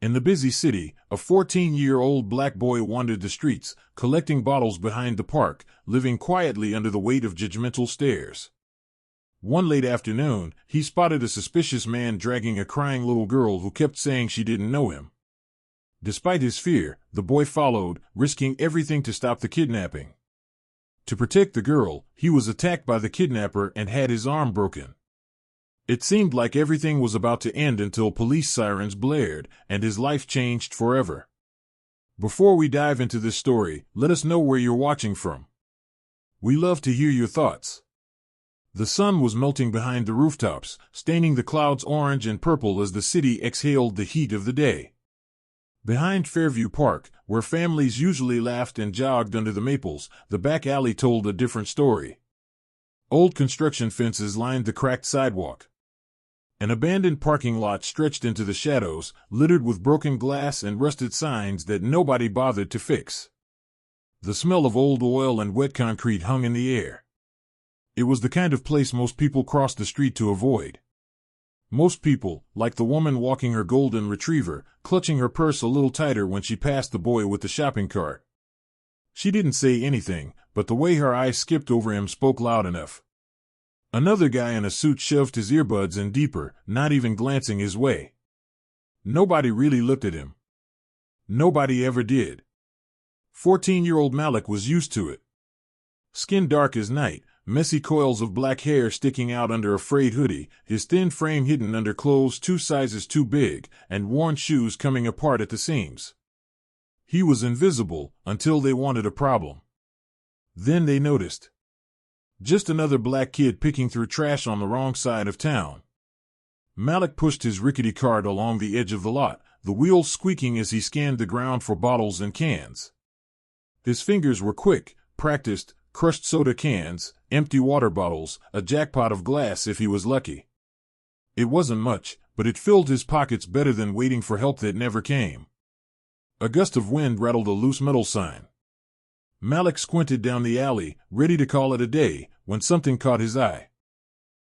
In the busy city, a 14-year-old black boy wandered the streets, collecting bottles behind the park, living quietly under the weight of judgmental stares. One late afternoon, he spotted a suspicious man dragging a crying little girl who kept saying she didn't know him. Despite his fear, the boy followed, risking everything to stop the kidnapping. To protect the girl, he was attacked by the kidnapper and had his arm broken. It seemed like everything was about to end until police sirens blared, and his life changed forever. Before we dive into this story, let us know where you're watching from. We love to hear your thoughts. The sun was melting behind the rooftops, staining the clouds orange and purple as the city exhaled the heat of the day. Behind Fairview Park, where families usually laughed and jogged under the maples, the back alley told a different story. Old construction fences lined the cracked sidewalk. An abandoned parking lot stretched into the shadows, littered with broken glass and rusted signs that nobody bothered to fix. The smell of old oil and wet concrete hung in the air. It was the kind of place most people crossed the street to avoid. Most people, like the woman walking her golden retriever, clutching her purse a little tighter when she passed the boy with the shopping cart. She didn't say anything, but the way her eyes skipped over him spoke loud enough. Another guy in a suit shoved his earbuds in deeper, not even glancing his way. Nobody really looked at him. Nobody ever did. 14-year-old Malik was used to it. Skin dark as night, messy coils of black hair sticking out under a frayed hoodie, his thin frame hidden under clothes 2 sizes too big, and worn shoes coming apart at the seams. He was invisible until they wanted a problem. Then they noticed. Just another black kid picking through trash on the wrong side of town. Malik pushed his rickety cart along the edge of the lot, the wheels squeaking as he scanned the ground for bottles and cans. His fingers were quick, practiced, crushed soda cans, empty water bottles, a jackpot of glass if he was lucky. It wasn't much, but it filled his pockets better than waiting for help that never came. A gust of wind rattled a loose metal sign. Malik squinted down the alley, ready to call it a day, when something caught his eye.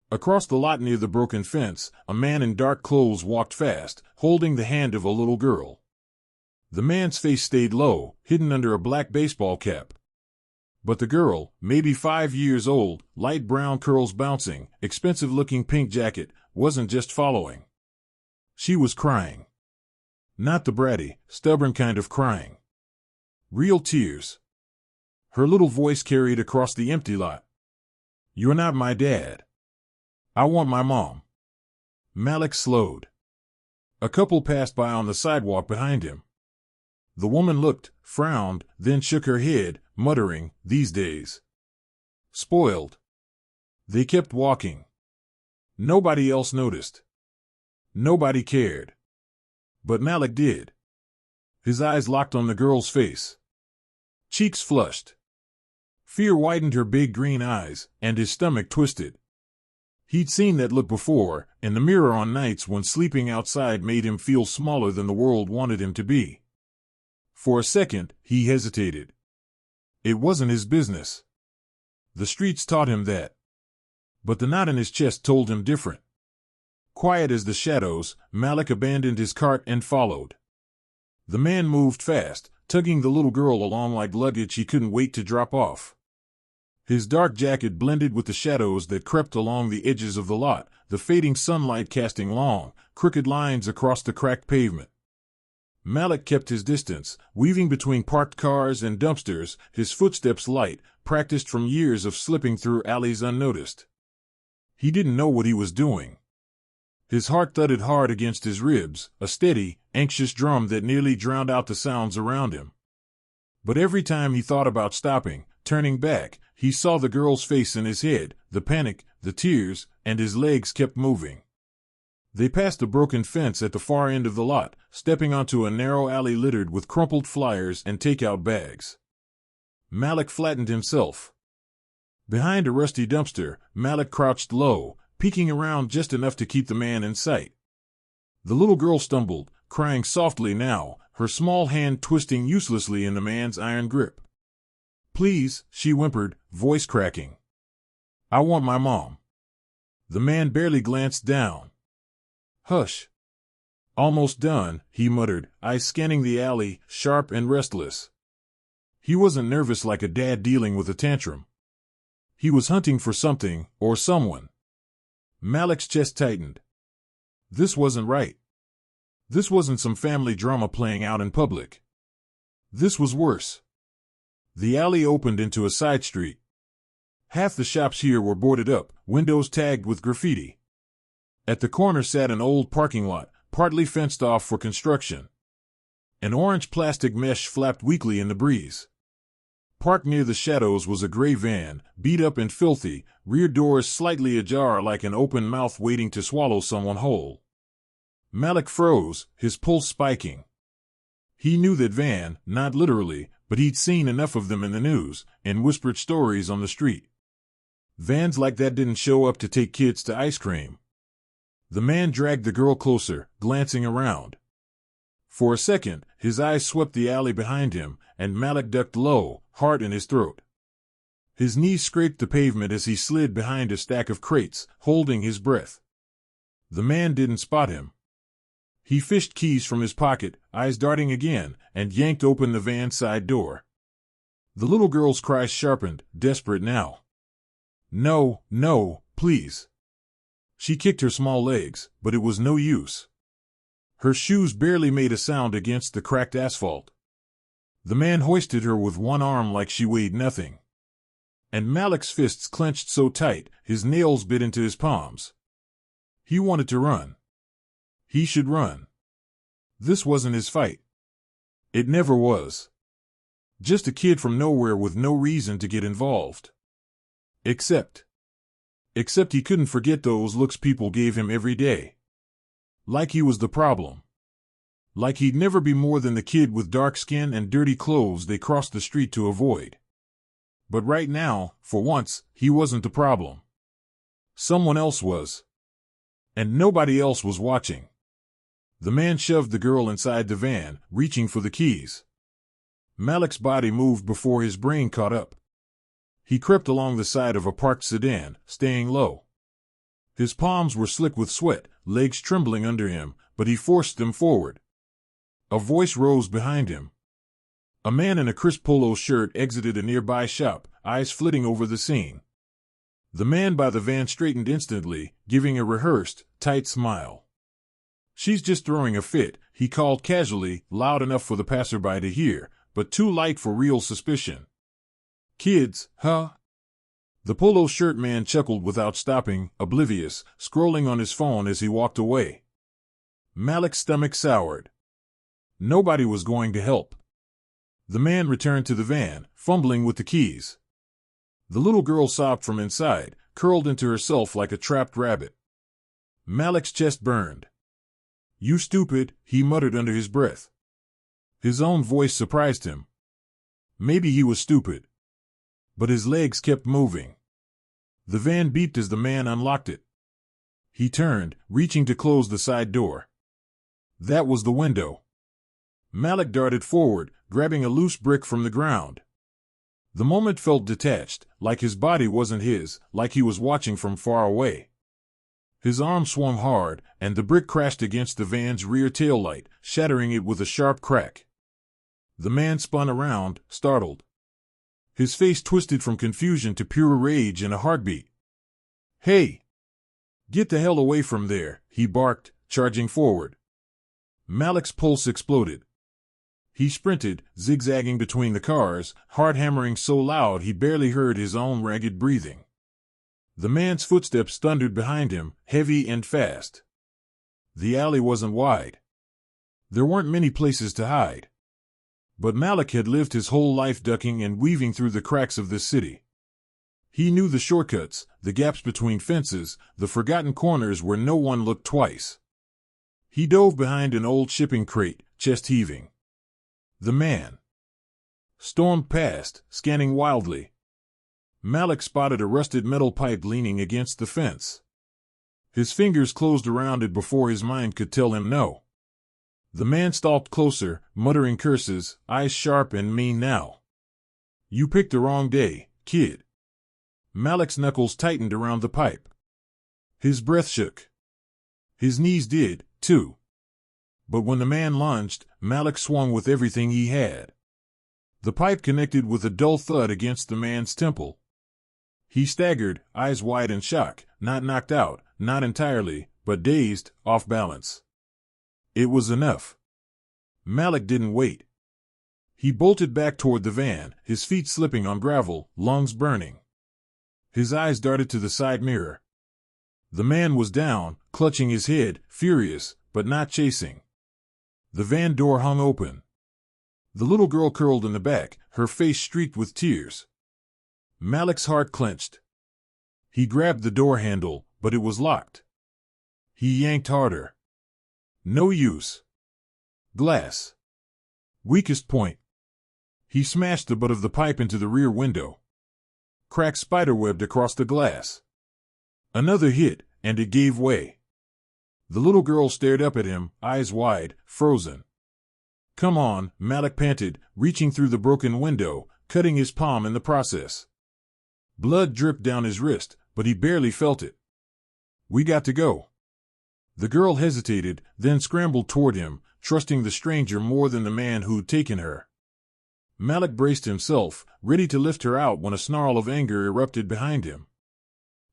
Across the lot near the broken fence, a man in dark clothes walked fast, holding the hand of a little girl. The man's face stayed low, hidden under a black baseball cap. But the girl, maybe 5 years old, light brown curls bouncing, expensive-looking pink jacket, wasn't just following. She was crying. Not the bratty, stubborn kind of crying. Real tears. Her little voice carried across the empty lot. "You're not my dad. I want my mom." Malik slowed. A couple passed by on the sidewalk behind him. The woman looked, frowned, then shook her head, muttering, "These days. Spoiled." They kept walking. Nobody else noticed. Nobody cared. But Malik did. His eyes locked on the girl's face. Cheeks flushed. Fear widened her big green eyes, and his stomach twisted. He'd seen that look before, in the mirror on nights when sleeping outside made him feel smaller than the world wanted him to be. For a second, he hesitated. It wasn't his business. The streets taught him that. But the knot in his chest told him different. Quiet as the shadows, Malik abandoned his cart and followed. The man moved fast, tugging the little girl along like luggage he couldn't wait to drop off. His dark jacket blended with the shadows that crept along the edges of the lot, the fading sunlight casting long, crooked lines across the cracked pavement. Malik kept his distance, weaving between parked cars and dumpsters, his footsteps light, practiced from years of slipping through alleys unnoticed. He didn't know what he was doing. His heart thudded hard against his ribs, a steady, anxious drum that nearly drowned out the sounds around him. But every time he thought about stopping, turning back, he saw the girl's face in his head, the panic, the tears, and his legs kept moving. They passed a broken fence at the far end of the lot, stepping onto a narrow alley littered with crumpled flyers and takeout bags. Malik flattened himself. Behind a rusty dumpster, Malik crouched low, peeking around just enough to keep the man in sight. The little girl stumbled, crying softly now, her small hand twisting uselessly in the man's iron grip. "Please," she whimpered, voice cracking. "I want my mom." The man barely glanced down. "Hush." Almost done, he muttered, eyes scanning the alley, sharp and restless. He wasn't nervous like a dad dealing with a tantrum. He was hunting for something, or someone. Malik's chest tightened. This wasn't right. This wasn't some family drama playing out in public. This was worse. The alley opened into a side street. Half the shops here were boarded up, windows tagged with graffiti. At the corner sat an old parking lot, partly fenced off for construction. An orange plastic mesh flapped weakly in the breeze. Parked near the shadows was a gray van, beat up and filthy, rear doors slightly ajar like an open mouth waiting to swallow someone whole. Malik froze, his pulse spiking. He knew that van, not literally, but he'd seen enough of them in the news, and whispered stories on the street. Vans like that didn't show up to take kids to ice cream. The man dragged the girl closer, glancing around. For a second, his eyes swept the alley behind him, and Malik ducked low, heart in his throat. His knees scraped the pavement as he slid behind a stack of crates, holding his breath. The man didn't spot him. He fished keys from his pocket, eyes darting again, and yanked open the van's side door. The little girl's cries sharpened, desperate now. No, no, please. She kicked her small legs, but it was no use. Her shoes barely made a sound against the cracked asphalt. The man hoisted her with one arm like she weighed nothing. And Malik's fists clenched so tight, his nails bit into his palms. He wanted to run. He should run. This wasn't his fight. It never was. Just a kid from nowhere with no reason to get involved. Except he couldn't forget those looks people gave him every day. Like he was the problem. Like he'd never be more than the kid with dark skin and dirty clothes they crossed the street to avoid. But right now, for once, he wasn't the problem. Someone else was. And nobody else was watching. The man shoved the girl inside the van, reaching for the keys. Malik's body moved before his brain caught up. He crept along the side of a parked sedan, staying low. His palms were slick with sweat, legs trembling under him, but he forced them forward. A voice rose behind him. A man in a crisp polo shirt exited a nearby shop, eyes flitting over the scene. The man by the van straightened instantly, giving a rehearsed, tight smile. "She's just throwing a fit," he called casually, loud enough for the passerby to hear, but too light for real suspicion. "Kids, huh?" The polo shirt man chuckled without stopping, oblivious, scrolling on his phone as he walked away. Malik's stomach soured. Nobody was going to help. The man returned to the van, fumbling with the keys. The little girl sobbed from inside, curled into herself like a trapped rabbit. Malik's chest burned. "You stupid," he muttered under his breath. His own voice surprised him. Maybe he was stupid. But his legs kept moving. The van beeped as the man unlocked it. He turned, reaching to close the side door. That was the window. Malik darted forward, grabbing a loose brick from the ground. The moment felt detached, like his body wasn't his, like he was watching from far away. His arm swung hard, and the brick crashed against the van's rear taillight, shattering it with a sharp crack. The man spun around, startled. His face twisted from confusion to pure rage in a heartbeat. "Hey! Get the hell away from there," he barked, charging forward. Malik's pulse exploded. He sprinted, zigzagging between the cars, heart hammering so loud he barely heard his own ragged breathing. The man's footsteps thundered behind him, heavy and fast. The alley wasn't wide. There weren't many places to hide. But Malik had lived his whole life ducking and weaving through the cracks of this city. He knew the shortcuts, the gaps between fences, the forgotten corners where no one looked twice. He dove behind an old shipping crate, chest heaving. The man stormed past, scanning wildly. Malik spotted a rusted metal pipe leaning against the fence. His fingers closed around it before his mind could tell him no. The man stalked closer, muttering curses, eyes sharp and mean now. "You picked the wrong day, kid." Malik's knuckles tightened around the pipe. His breath shook. His knees did, too. But when the man lunged, Malik swung with everything he had. The pipe connected with a dull thud against the man's temple. He staggered, eyes wide in shock, not knocked out, not entirely, but dazed, off balance. It was enough. Malik didn't wait. He bolted back toward the van, his feet slipping on gravel, lungs burning. His eyes darted to the side mirror. The man was down, clutching his head, furious, but not chasing. The van door hung open. The little girl curled in the back, her face streaked with tears. Malik's heart clenched. He grabbed the door handle, but it was locked. He yanked harder. No use. Glass. Weakest point. He smashed the butt of the pipe into the rear window. Cracks spiderwebbed across the glass. Another hit, and it gave way. The little girl stared up at him, eyes wide, frozen. Come on, Malik panted, reaching through the broken window, cutting his palm in the process. Blood dripped down his wrist, but he barely felt it. We got to go. The girl hesitated, then scrambled toward him, trusting the stranger more than the man who'd taken her. Malik braced himself, ready to lift her out when a snarl of anger erupted behind him.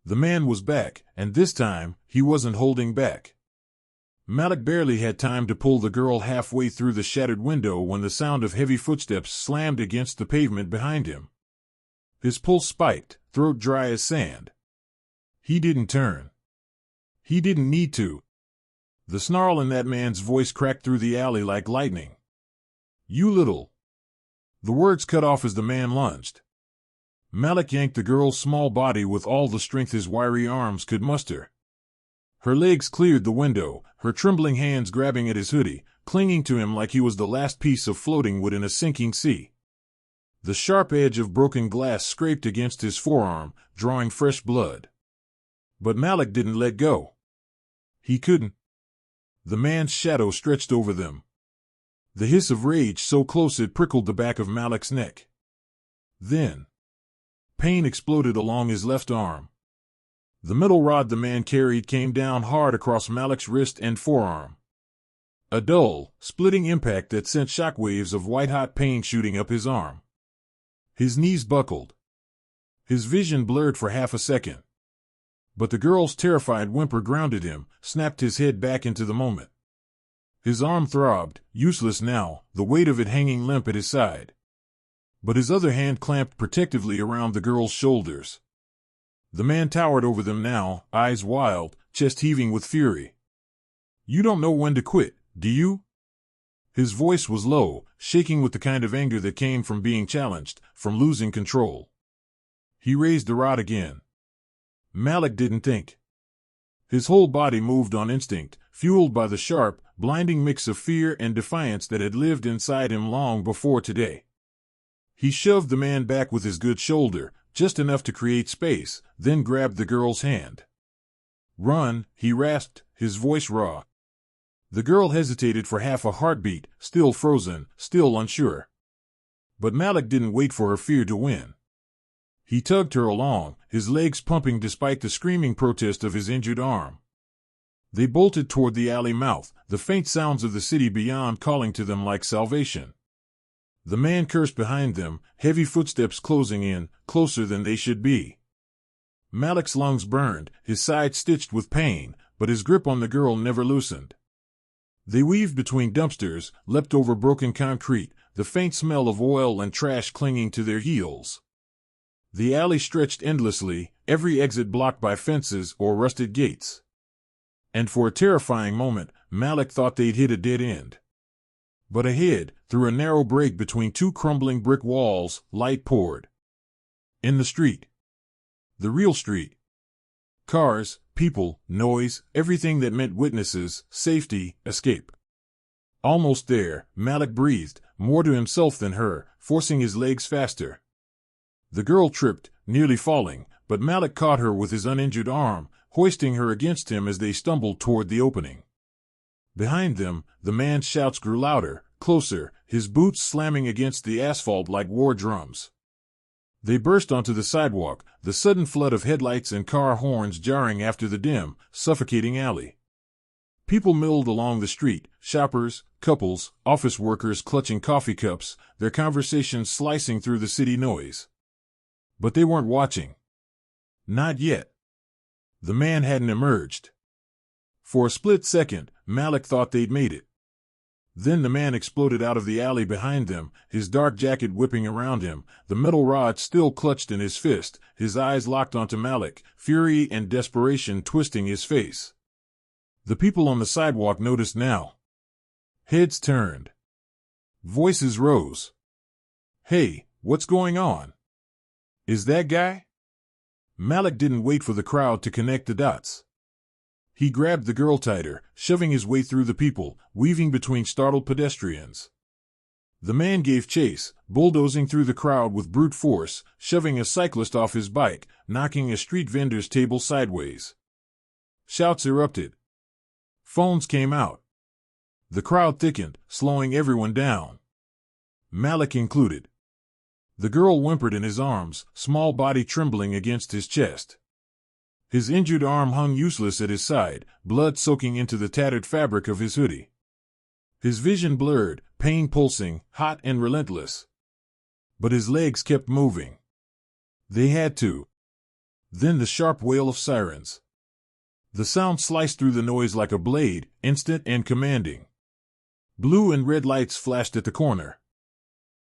The man was back, and this time, he wasn't holding back. Malik barely had time to pull the girl halfway through the shattered window when the sound of heavy footsteps slammed against the pavement behind him. His pulse spiked, throat dry as sand. He didn't turn. He didn't need to. The snarl in that man's voice cracked through the alley like lightning. You little... The words cut off as the man lunged. Malik yanked the girl's small body with all the strength his wiry arms could muster. Her legs cleared the window, her trembling hands grabbing at his hoodie, clinging to him like he was the last piece of floating wood in a sinking sea. The sharp edge of broken glass scraped against his forearm, drawing fresh blood. But Malik didn't let go. He couldn't. The man's shadow stretched over them. The hiss of rage so close it prickled the back of Malik's neck. Then, pain exploded along his left arm. The metal rod the man carried came down hard across Malik's wrist and forearm. A dull, splitting impact that sent shockwaves of white-hot pain shooting up his arm. His knees buckled. His vision blurred for half a second. But the girl's terrified whimper grounded him, snapped his head back into the moment. His arm throbbed, useless now, the weight of it hanging limp at his side. But his other hand clamped protectively around the girl's shoulders. The man towered over them now, eyes wild, chest heaving with fury. You don't know when to quit, do you? His voice was low, shaking with the kind of anger that came from being challenged, from losing control. He raised the rod again. Malik didn't think. His whole body moved on instinct, fueled by the sharp, blinding mix of fear and defiance that had lived inside him long before today. He shoved the man back with his good shoulder, just enough to create space, then grabbed the girl's hand. Run, he rasped, his voice raw. The girl hesitated for half a heartbeat, still frozen, still unsure. But Malik didn't wait for her fear to win. He tugged her along, his legs pumping despite the screaming protest of his injured arm. They bolted toward the alley mouth, the faint sounds of the city beyond calling to them like salvation. The man cursed behind them, heavy footsteps closing in, closer than they should be. Malik's lungs burned, his side stitched with pain, but his grip on the girl never loosened. They weaved between dumpsters, leapt over broken concrete, the faint smell of oil and trash clinging to their heels. The alley stretched endlessly, every exit blocked by fences or rusted gates. And for a terrifying moment, Malik thought they'd hit a dead end. But ahead, through a narrow break between two crumbling brick walls, light poured. In the street. The real street. Cars, people, noise, everything that meant witnesses, safety, escape. Almost there, Malik breathed, more to himself than her, forcing his legs faster. The girl tripped, nearly falling, but Malik caught her with his uninjured arm, hoisting her against him as they stumbled toward the opening. Behind them, the man's shouts grew louder, closer, his boots slamming against the asphalt like war drums. They burst onto the sidewalk, the sudden flood of headlights and car horns jarring after the dim, suffocating alley. People milled along the street, shoppers, couples, office workers clutching coffee cups, their conversations slicing through the city noise. But they weren't watching. Not yet. The man hadn't emerged. For a split second, Malik thought they'd made it. Then the man exploded out of the alley behind them, his dark jacket whipping around him, the metal rod still clutched in his fist, his eyes locked onto Malik, fury and desperation twisting his face. The people on the sidewalk noticed now. Heads turned. Voices rose. "Hey, what's going on? Is that guy?" Malik didn't wait for the crowd to connect the dots. He grabbed the girl tighter, shoving his way through the people, weaving between startled pedestrians. The man gave chase, bulldozing through the crowd with brute force, shoving a cyclist off his bike, knocking a street vendor's table sideways. Shouts erupted. Phones came out. The crowd thickened, slowing everyone down. Malik included. The girl whimpered in his arms, small body trembling against his chest. His injured arm hung useless at his side, blood soaking into the tattered fabric of his hoodie. His vision blurred, pain pulsing, hot and relentless. But his legs kept moving. They had to. Then the sharp wail of sirens. The sound sliced through the noise like a blade, instant and commanding. Blue and red lights flashed at the corner.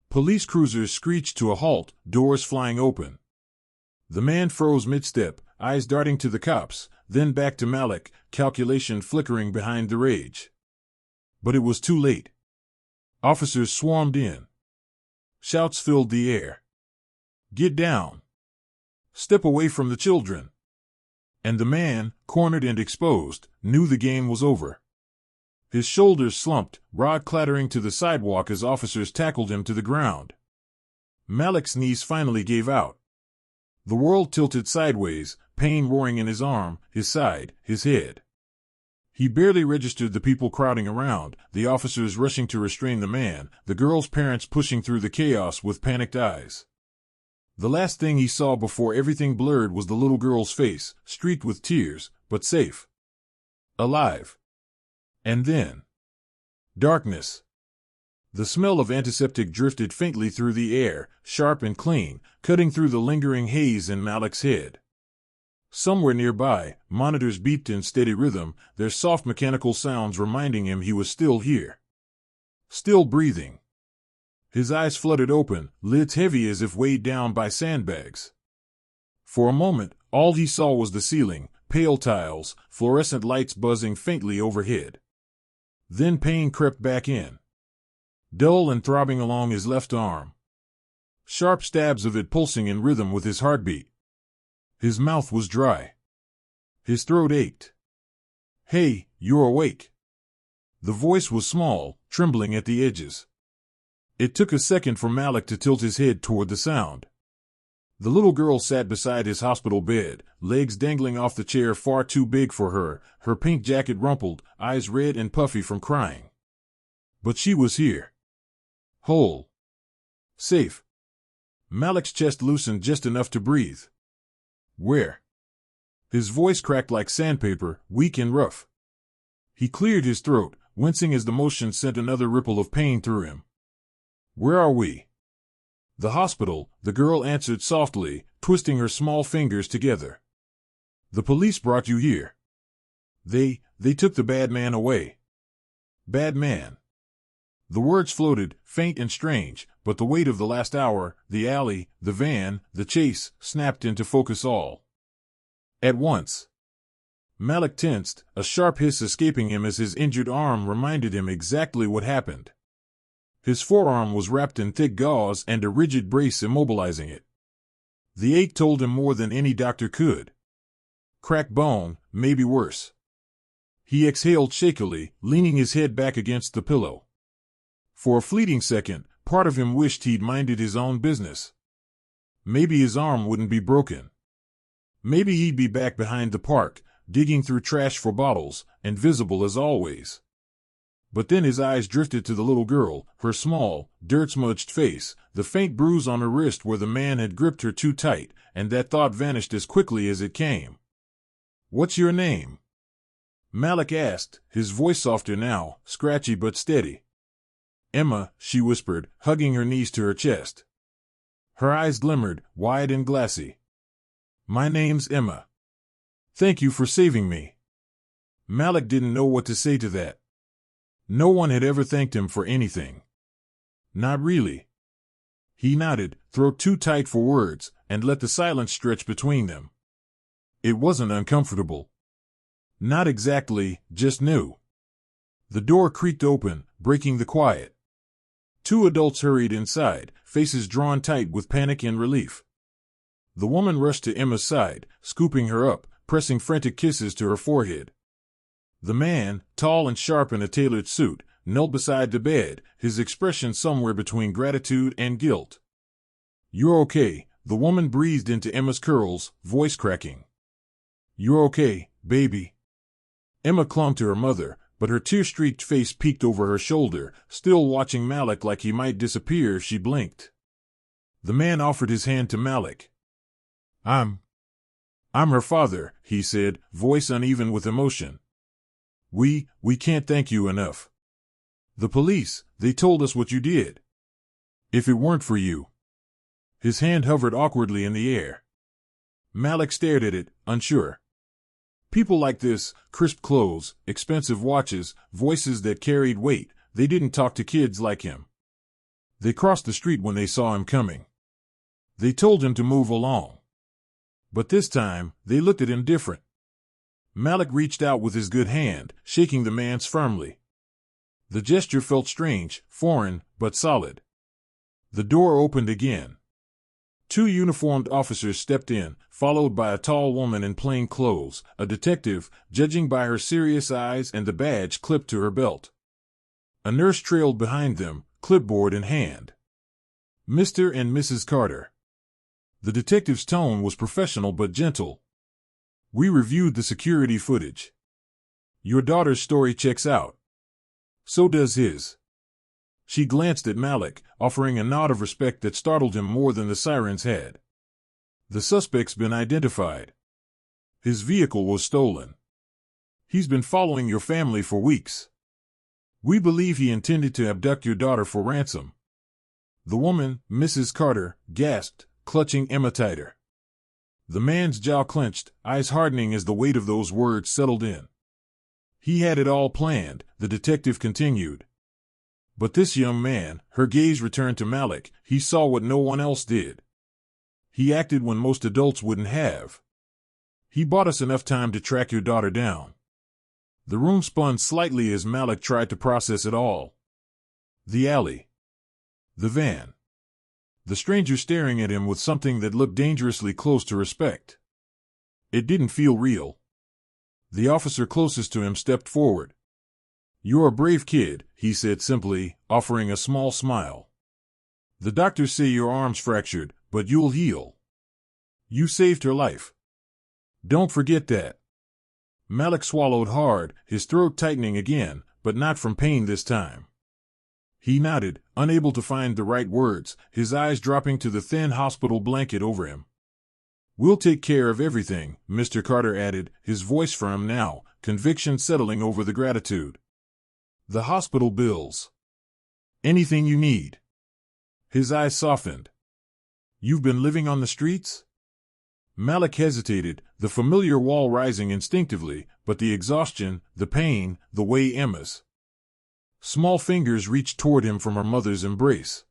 Police cruisers screeched to a halt, doors flying open. The man froze mid-step, eyes darting to the cops, then back to Malik, calculation flickering behind the rage. But it was too late. Officers swarmed in. Shouts filled the air. "Get down! Step away from the children!" And the man, cornered and exposed, knew the game was over. His shoulders slumped, rod clattering to the sidewalk as officers tackled him to the ground. Malik's knees finally gave out. The world tilted sideways, pain roaring in his arm, his side, his head. He barely registered the people crowding around, the officers rushing to restrain the man, the girl's parents pushing through the chaos with panicked eyes. The last thing he saw before everything blurred was the little girl's face, streaked with tears, but safe. Alive. And then darkness. The smell of antiseptic drifted faintly through the air, sharp and clean, cutting through the lingering haze in Malik's head. Somewhere nearby, monitors beeped in steady rhythm, their soft mechanical sounds reminding him he was still here. Still breathing. His eyes fluttered open, lids heavy as if weighed down by sandbags. For a moment, all he saw was the ceiling, pale tiles, fluorescent lights buzzing faintly overhead. Then pain crept back in. Dull and throbbing along his left arm. Sharp stabs of it pulsing in rhythm with his heartbeat. His mouth was dry. His throat ached. "Hey, you're awake." The voice was small, trembling at the edges. It took a second for Malik to tilt his head toward the sound. The little girl sat beside his hospital bed, legs dangling off the chair far too big for her, her pink jacket rumpled, eyes red and puffy from crying. But she was here. Whole. Safe. Malik's chest loosened just enough to breathe. "Where?" His voice cracked like sandpaper, weak and rough. He cleared his throat, wincing as the motion sent another ripple of pain through him. "Where are we?" "The hospital," the girl answered softly, twisting her small fingers together. "The police brought you here. They took the bad man away." "Bad man." The words floated, faint and strange, but the weight of the last hour, the alley, the van, the chase, snapped into focus all at once. Malik tensed, a sharp hiss escaping him as his injured arm reminded him exactly what happened. His forearm was wrapped in thick gauze and a rigid brace immobilizing it. The ache told him more than any doctor could. Cracked bone, maybe worse. He exhaled shakily, leaning his head back against the pillow. For a fleeting second, part of him wished he'd minded his own business. Maybe his arm wouldn't be broken. Maybe he'd be back behind the park, digging through trash for bottles, and visible as always. But then his eyes drifted to the little girl, her small, dirt-smudged face, the faint bruise on her wrist where the man had gripped her too tight, and that thought vanished as quickly as it came. "What's your name?" Malik asked, his voice softer now, scratchy but steady. Emma, she whispered, hugging her knees to her chest. Her eyes glimmered, wide and glassy. My name's Emma. Thank you for saving me. Malik didn't know what to say to that. No one had ever thanked him for anything. Not really. He nodded, throat too tight for words, and let the silence stretch between them. It wasn't uncomfortable. Not exactly, just new. The door creaked open, breaking the quiet. Two adults hurried inside, faces drawn tight with panic and relief. The woman rushed to Emma's side, scooping her up, pressing frantic kisses to her forehead. The man, tall and sharp in a tailored suit, knelt beside the bed, his expression somewhere between gratitude and guilt. You're okay, the woman breathed into Emma's curls, voice cracking. You're okay, baby. Emma clung to her mother, but her tear-streaked face peeked over her shoulder, still watching Malik like he might disappear if she blinked. The man offered his hand to Malik. I'm her father, he said, voice uneven with emotion. We can't thank you enough. The police, they told us what you did. If it weren't for you. His hand hovered awkwardly in the air. Malik stared at it, unsure. People like this, crisp clothes, expensive watches, voices that carried weight, they didn't talk to kids like him. They crossed the street when they saw him coming. They told him to move along. But this time, they looked at him different. Malik reached out with his good hand, shaking the man's firmly. The gesture felt strange, foreign, but solid. The door opened again. Two uniformed officers stepped in, followed by a tall woman in plain clothes, a detective, judging by her serious eyes and the badge clipped to her belt. A nurse trailed behind them, clipboard in hand. Mr. and Mrs. Carter. The detective's tone was professional but gentle. We reviewed the security footage. Your daughter's story checks out. So does his. She glanced at Malik, offering a nod of respect that startled him more than the sirens had. The suspect's been identified. His vehicle was stolen. He's been following your family for weeks. We believe he intended to abduct your daughter for ransom. The woman, Mrs. Carter, gasped, clutching Emma tighter. The man's jaw clenched, eyes hardening as the weight of those words settled in. He had it all planned, the detective continued. But this young man, her gaze returned to Malik, he saw what no one else did. He acted when most adults wouldn't have. He bought us enough time to track your daughter down. The room spun slightly as Malik tried to process it all. The alley. The van. The stranger staring at him with something that looked dangerously close to respect. It didn't feel real. The officer closest to him stepped forward. You're a brave kid, he said simply, offering a small smile. The doctors say your arm's fractured, but you'll heal. You saved her life. Don't forget that. Malik swallowed hard, his throat tightening again, but not from pain this time. He nodded, unable to find the right words, his eyes dropping to the thin hospital blanket over him. We'll take care of everything, Mr. Carter added, his voice firm now, conviction settling over the gratitude. The hospital bills. Anything you need. His eyes softened. You've been living on the streets? Malik hesitated, the familiar wall rising instinctively, but the exhaustion, the pain, the way Emma's small fingers reached toward him from her mother's embrace.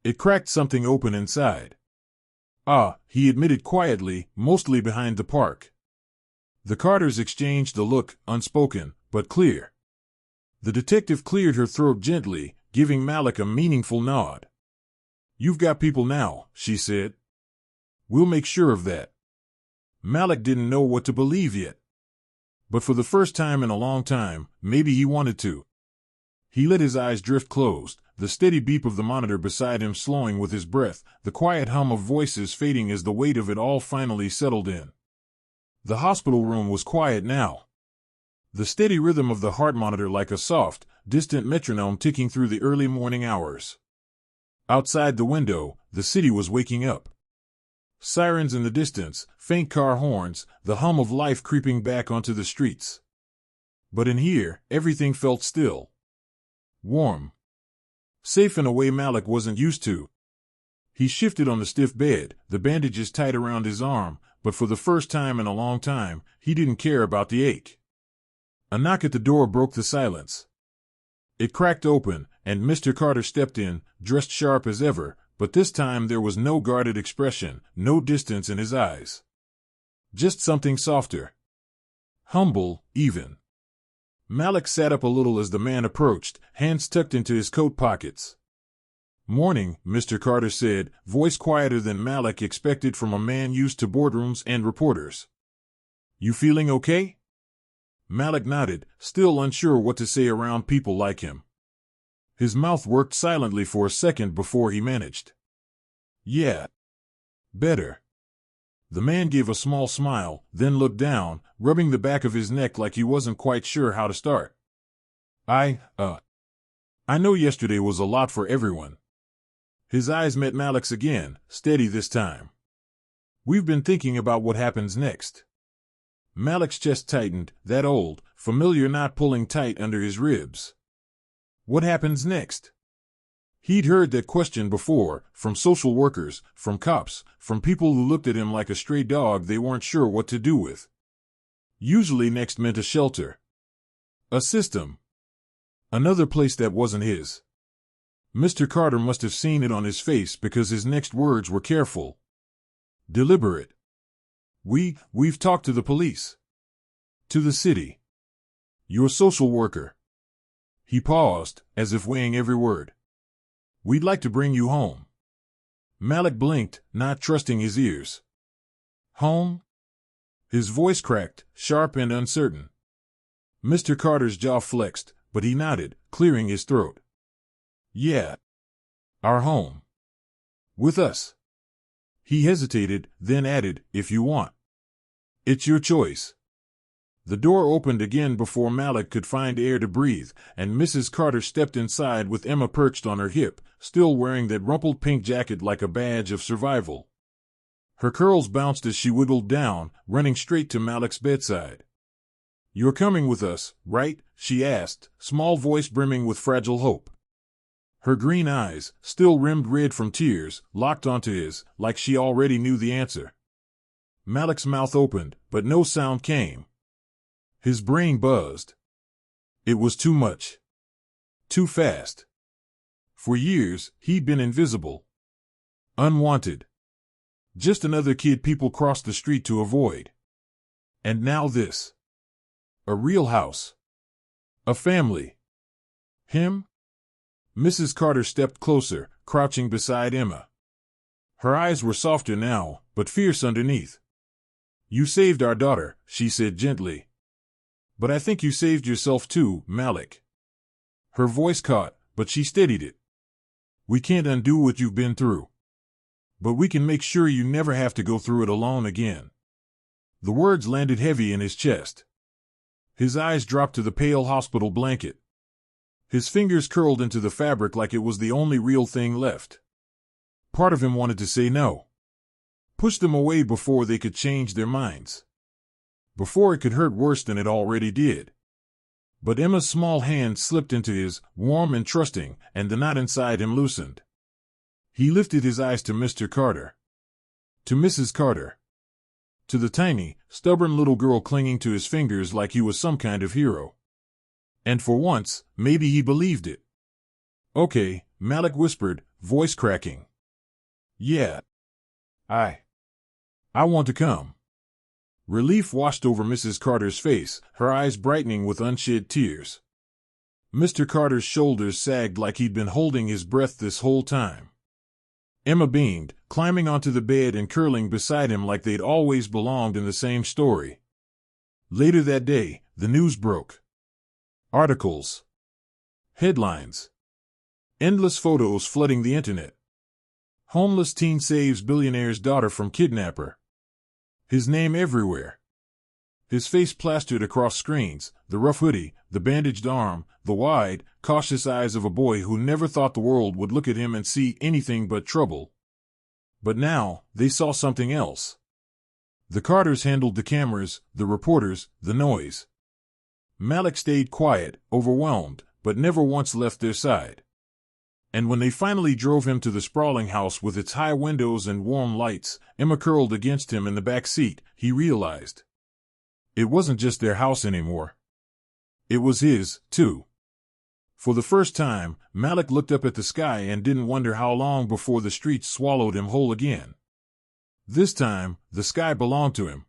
It cracked something open inside. He admitted quietly, mostly behind the park. The Carters exchanged a look, unspoken, but clear. The detective cleared her throat gently, giving Malik a meaningful nod. You've got people now, she said. We'll make sure of that. Malik didn't know what to believe yet. But for the first time in a long time, maybe he wanted to. He let his eyes drift closed, the steady beep of the monitor beside him slowing with his breath, the quiet hum of voices fading as the weight of it all finally settled in. The hospital room was quiet now. The steady rhythm of the heart monitor like a soft, distant metronome ticking through the early morning hours. Outside the window, the city was waking up. Sirens in the distance, faint car horns, the hum of life creeping back onto the streets. But in here, everything felt still. Warm. Safe in a way Malik wasn't used to. He shifted on the stiff bed, the bandages tight around his arm, but for the first time in a long time, he didn't care about the ache. A knock at the door broke the silence. It cracked open, and Mr. Carter stepped in, dressed sharp as ever, but this time there was no guarded expression, no distance in his eyes. Just something softer. Humble, even. Malik sat up a little as the man approached, hands tucked into his coat pockets. "Morning," Mr. Carter said, voice quieter than Malik expected from a man used to boardrooms and reporters. "You feeling okay?" Malik nodded, still unsure what to say around people like him. His mouth worked silently for a second before he managed. "Yeah. Better." The man gave a small smile, then looked down, rubbing the back of his neck like he wasn't quite sure how to start. I know yesterday was a lot for everyone." His eyes met Malik's again, steady this time. "We've been thinking about what happens next." Malik's chest tightened, that old, familiar knot pulling tight under his ribs. What happens next? He'd heard that question before, from social workers, from cops, from people who looked at him like a stray dog they weren't sure what to do with. Usually next meant a shelter. A system. Another place that wasn't his. Mr. Carter must have seen it on his face because his next words were careful. Deliberate. We've talked to the police. To the city. Your social worker. He paused, as if weighing every word. We'd like to bring you home. Malik blinked, not trusting his ears. Home? His voice cracked, sharp and uncertain. Mr. Carter's jaw flexed, but he nodded, clearing his throat. Yeah. Our home. With us. He hesitated, then added, if you want. It's your choice. The door opened again before Malik could find air to breathe, and Mrs. Carter stepped inside with Emma perched on her hip, still wearing that rumpled pink jacket like a badge of survival. Her curls bounced as she wiggled down, running straight to Malik's bedside. You're coming with us, right? She asked, small voice brimming with fragile hope. Her green eyes, still rimmed red from tears, locked onto his, like she already knew the answer. Malik's mouth opened, but no sound came. His brain buzzed. It was too much. Too fast. For years, he'd been invisible. Unwanted. Just another kid people crossed the street to avoid. And now this. A real house. A family. Him? Mrs. Carter stepped closer, crouching beside Emma. Her eyes were softer now, but fierce underneath. You saved our daughter, she said gently. But I think you saved yourself too, Malik. Her voice caught, but she steadied it. We can't undo what you've been through. But we can make sure you never have to go through it alone again. The words landed heavy in his chest. His eyes dropped to the pale hospital blanket. His fingers curled into the fabric like it was the only real thing left. Part of him wanted to say no. Push them away before they could change their minds. Before it could hurt worse than it already did. But Emma's small hand slipped into his, warm and trusting, and the knot inside him loosened. He lifted his eyes to Mr. Carter. To Mrs. Carter. To the tiny, stubborn little girl clinging to his fingers like he was some kind of hero. And for once, maybe he believed it. Okay, Malik whispered, voice cracking. Yeah. I want to come. Relief washed over Mrs. Carter's face, her eyes brightening with unshed tears. Mr. Carter's shoulders sagged like he'd been holding his breath this whole time. Emma beamed, climbing onto the bed and curling beside him like they'd always belonged in the same story. Later that day, the news broke. Articles. Headlines. Endless photos flooding the internet. Homeless teen saves billionaire's daughter from kidnapper. His name everywhere. His face plastered across screens, the rough hoodie, the bandaged arm, the wide, cautious eyes of a boy who never thought the world would look at him and see anything but trouble. But now, they saw something else. The Carters handled the cameras, the reporters, the noise. Malik stayed quiet, overwhelmed, but never once left their side. And when they finally drove him to the sprawling house with its high windows and warm lights, Emma curled against him in the back seat, he realized. It wasn't just their house anymore. It was his, too. For the first time, Malik looked up at the sky and didn't wonder how long before the streets swallowed him whole again. This time, the sky belonged to him,